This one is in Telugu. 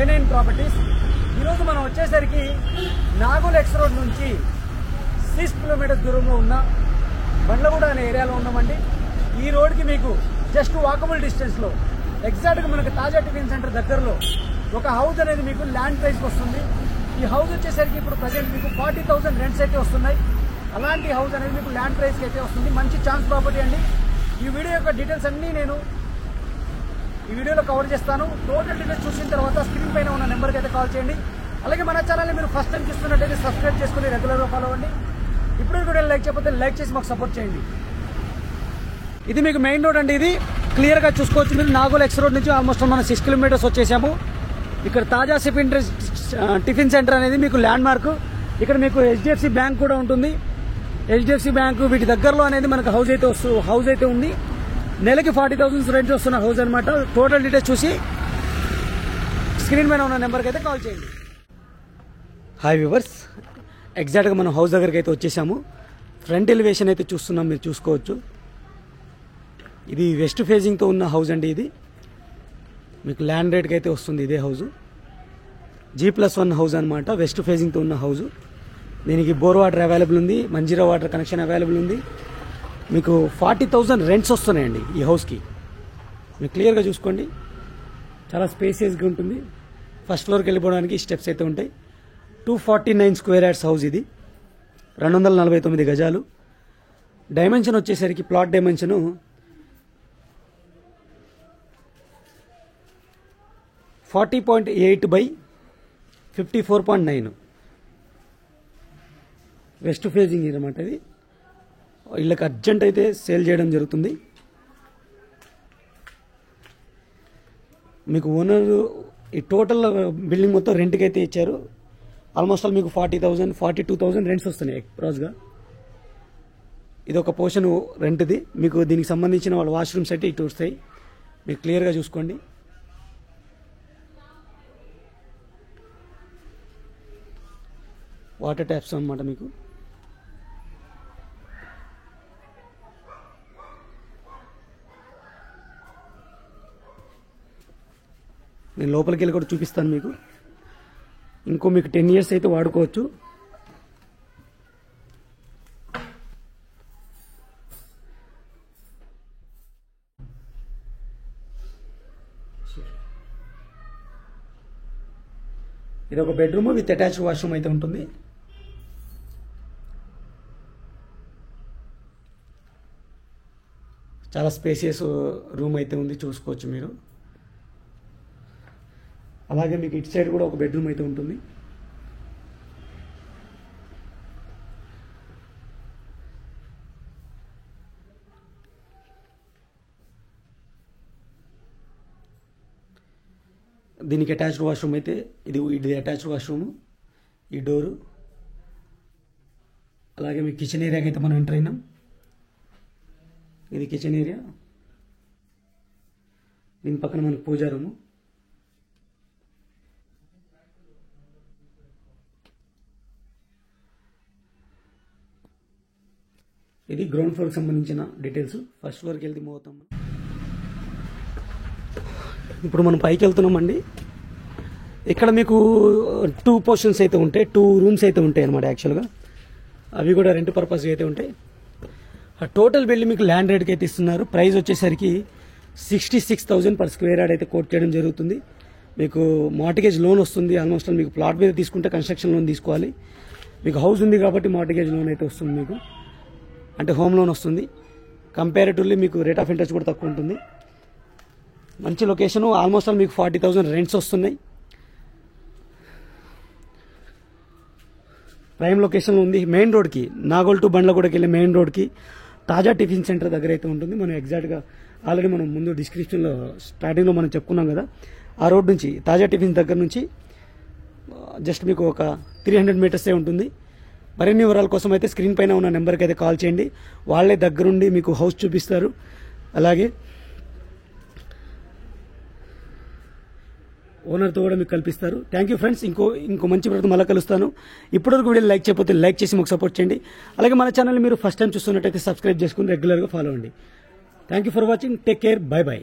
K9 properties. ఈరోజు మనం వచ్చేసరికి నాగోల్ ఎక్స్ రోడ్ నుంచి 6 కిలోమీటర్స్ దూరంలో ఉన్న బండ్లగూడ అనే ఏరియాలో ఉన్నామండి. ఈ రోడ్కి మీకు జస్ట్ వాకబుల్ డిస్టెన్స్లో ఎగ్జాక్ట్గా మనకు తాజా టిఫిన్ సెంటర్ దగ్గరలో ఒక హౌస్ అనేది మీకు ల్యాండ్ ప్రైస్కి వస్తుంది. ఈ హౌస్ వచ్చేసరికి ఇప్పుడు ప్రజెంట్ మీకు 40,000 రెంట్స్ అయితే వస్తున్నాయి. అలాంటి హౌస్ అనేది మీకు ల్యాండ్ ప్రైస్కి అయితే వస్తుంది. మంచి ఛాన్స్ ప్రాపర్టీ అండి. ఈ వీడియో యొక్క డీటెయిల్స్ అన్నీ నేను ఈ వీడియోలో కవర్ చేస్తాను. టోటల్ డీటెయిల్స్ చూసిన తర్వాత స్క్రీన్ పైన ఉన్న నెంబర్కి అయితే కాల్ చేయండి. అలాగే మన ఛానల్ని మీరు ఫస్ట్ టైం చూస్తున్నట్టయితే సబ్స్క్రైబ్ చేసుకుని రెగ్యులర్గా ఫాలో అవ్వండి. ఇప్పుడు వీడియో లైక్ చేయకపోతే లైక్ చేసి మాకు సపోర్ట్ చేయండి. ఇది మీకు మెయిన్ రోడ్ అండి. ఇది క్లియర్గా చూసుకోవచ్చు మీరు. నాగోల్ ఎక్స్ రోడ్ నుంచి ఆల్మోస్ట్ మనం 6 కిలోమీటర్స్ వచ్చేసాము. ఇక్కడ తాజా టిఫిన్ సెంటర్ అనేది మీకు ల్యాండ్ మార్క్. ఇక్కడ మీకు HDFC బ్యాంక్ కూడా ఉంటుంది. HDFC బ్యాంకు వీటి దగ్గరలో అనేది మనకు హౌస్ అయితే ఉంది. నెలకి 40,000 రెంట్ వస్తున్న హౌస్ అనమాట. టోటల్ డీటెయిల్స్ చూసి స్క్రీన్ పైన ఉన్న నెంబర్కి అయితే కాల్ చేయండి. హాయ్ వ్యూవర్స్, ఎగ్జాక్ట్గా మనం హౌస్ దగ్గరికి అయితే వచ్చేసాము. ఫ్రంట్ ఎలివేషన్ అయితే చూస్తున్నాం, మీరు చూసుకోవచ్చు. ఇది వెస్ట్ ఫేజింగ్తో ఉన్న హౌస్ అండి. ఇది మీకు ల్యాండ్ రేట్కి అయితే వస్తుంది. ఇదే హౌస్ G+1 హౌస్ అనమాట. వెస్ట్ ఫేజింగ్తో ఉన్న హౌస్. దీనికి బోర్ వాటర్ అవైలబుల్ ఉంది, మంజీరా వాటర్ కనెక్షన్ అవైలబుల్ ఉంది. మీకు 40,000 రెంట్స్ వస్తున్నాయండి ఈ హౌస్కి. మీరు క్లియర్గా చూసుకోండి. చాలా స్పేసియస్గా ఉంటుంది. ఫస్ట్ ఫ్లోర్కి వెళ్ళిపోవడానికి స్టెప్స్ అయితే ఉంటాయి. 249 స్క్వేర్ యార్డ్స్ హౌస్. ఇది 249 గజాలు. డైమెన్షన్ వచ్చేసరికి plot dimension 40.8 by 54.9. West facing అనమాట. ఇది వీళ్ళకి అర్జెంట్ అయితే సేల్ చేయడం జరుగుతుంది. మీకు ఓనర్ ఈ టోటల్ బిల్డింగ్ మొత్తం రెంట్కి అయితే ఇచ్చారు. ఆల్మోస్ట్ ఆల్ మీకు 40,000 42,000 రెంట్స్ వస్తున్నాయి అప్రాక్స్గా. ఇది ఒక పోర్షన్ రెంట్ది. మీకు దీనికి సంబంధించిన వాళ్ళ వాష్రూమ్స్ అయితే ఇటు వస్తాయి. మీరు క్లియర్గా చూసుకోండి. వాటర్ ట్యాప్స్ అనమాట. మీకు నేను లోపలికి వెళ్ళి కూడా చూపిస్తాను మీకు. ఇంకో మీకు 10 years అయితే వాడుకోవచ్చు. ఇది ఒక బెడ్రూమ్ విత్ అటాచ్డ్ వాష్రూమ్ అయితే ఉంటుంది. చాలా స్పేసియస్ రూమ్ అయితే ఉంది, చూసుకోవచ్చు మీరు. అలాగే మీకు ఇటు సైడ్ కూడా ఒక బెడ్రూమ్ అయితే ఉంటుంది. దీనికి అటాచ్డ్ వాష్రూమ్ అయితే ఇది అటాచ్డ్ వాష్రూమ్. ఈ డోరు. అలాగే మీకు కిచెన్ ఏరియాకి అయితే మనం ఎంటర్ అయినాం. ఇది కిచెన్ ఏరియా. దీని పక్కన మనకు పూజా రూము. ఇది గ్రౌండ్ ఫ్లోర్కి సంబంధించిన డీటెయిల్స్. ఫస్ట్ ఫ్లోర్కి వెళ్తే మూవ్ అవుతాం. ఇప్పుడు మనం పైకి వెళ్తున్నామండి. ఇక్కడ మీకు 2 పోర్షన్స్ అయితే ఉంటాయి, 2 రూమ్స్ అయితే ఉంటాయి అనమాట. యాక్చువల్గా అవి కూడా రెంట్ పర్పస్ అయితే ఉంటాయి. టోటల్ బిల్డింగ్ మీకు ల్యాండ్ రేట్కి అయితే ఇస్తున్నారు. ప్రైస్ వచ్చేసరికి 66,000 per స్క్వేర్ యార్డ్ అయితే కోట్ చేయడం జరుగుతుంది. మీకు మార్టిగేజ్ లోన్ వస్తుంది. ఆల్మోస్ట్ మీకు ప్లాట్ మీద తీసుకుంటే కన్స్ట్రక్షన్ లోన్ తీసుకోవాలి. మీకు హౌస్ ఉంది కాబట్టి మార్టిగేజ్ లోన్ అయితే వస్తుంది మీకు, అంటే హోమ్ లోన్ వస్తుంది. కంపారిటివ్లీ మీకు రేట్ ఆఫ్ ఇంట్రెస్ట్ కూడా తక్కువ ఉంటుంది. మంచి లొకేషను. ఆల్మోస్ట్ ఆల్ మీకు 40,000 రెంట్స్ వస్తున్నాయి. ప్రైమ్ లొకేషన్లో ఉంది. మెయిన్ రోడ్కి, నాగోల్ టు బండ్లగూడకి వెళ్ళే మెయిన్ రోడ్కి తాజా టిఫిన్ సెంటర్ దగ్గర అయితే ఉంటుంది. మనం ఎగ్జాక్ట్గా ఆల్రెడీ మనం ముందు డిస్క్రిప్షన్లో స్టార్టింగ్లో మనం చెప్పుకున్నాం కదా. ఆ రోడ్ నుంచి తాజా టిఫిన్ దగ్గర నుంచి జస్ట్ మీకు ఒక 300 మీటర్సే ఉంటుంది. మరిన్ని వివరాల కోసం అయితే స్క్రీన్ పైన ఉన్న నెంబర్కి అయితే కాల్ చేయండి. వాళ్ళే దగ్గరుండి మీకు హౌస్ చూపిస్తారు. అలాగే ఓనర్తో కూడా మీకు కల్పిస్తారు. Thank you friends. ఇంకో మంచి ప్రతి మళ్ళీ కలుస్తాను. ఇప్పటివరకు వీడియో లైక్ చేయకపోతే లైక్ చేసి మాకు సపోర్ట్ చేయండి. అలాగే మన ఛానల్ మీరు ఫస్ట్ టైం చూస్తున్నట్టయితే సబ్స్క్రైబ్ చేసుకుని రెగ్యులర్గా ఫాలో అవ్వండి. Thank you for watching. Take care. By by.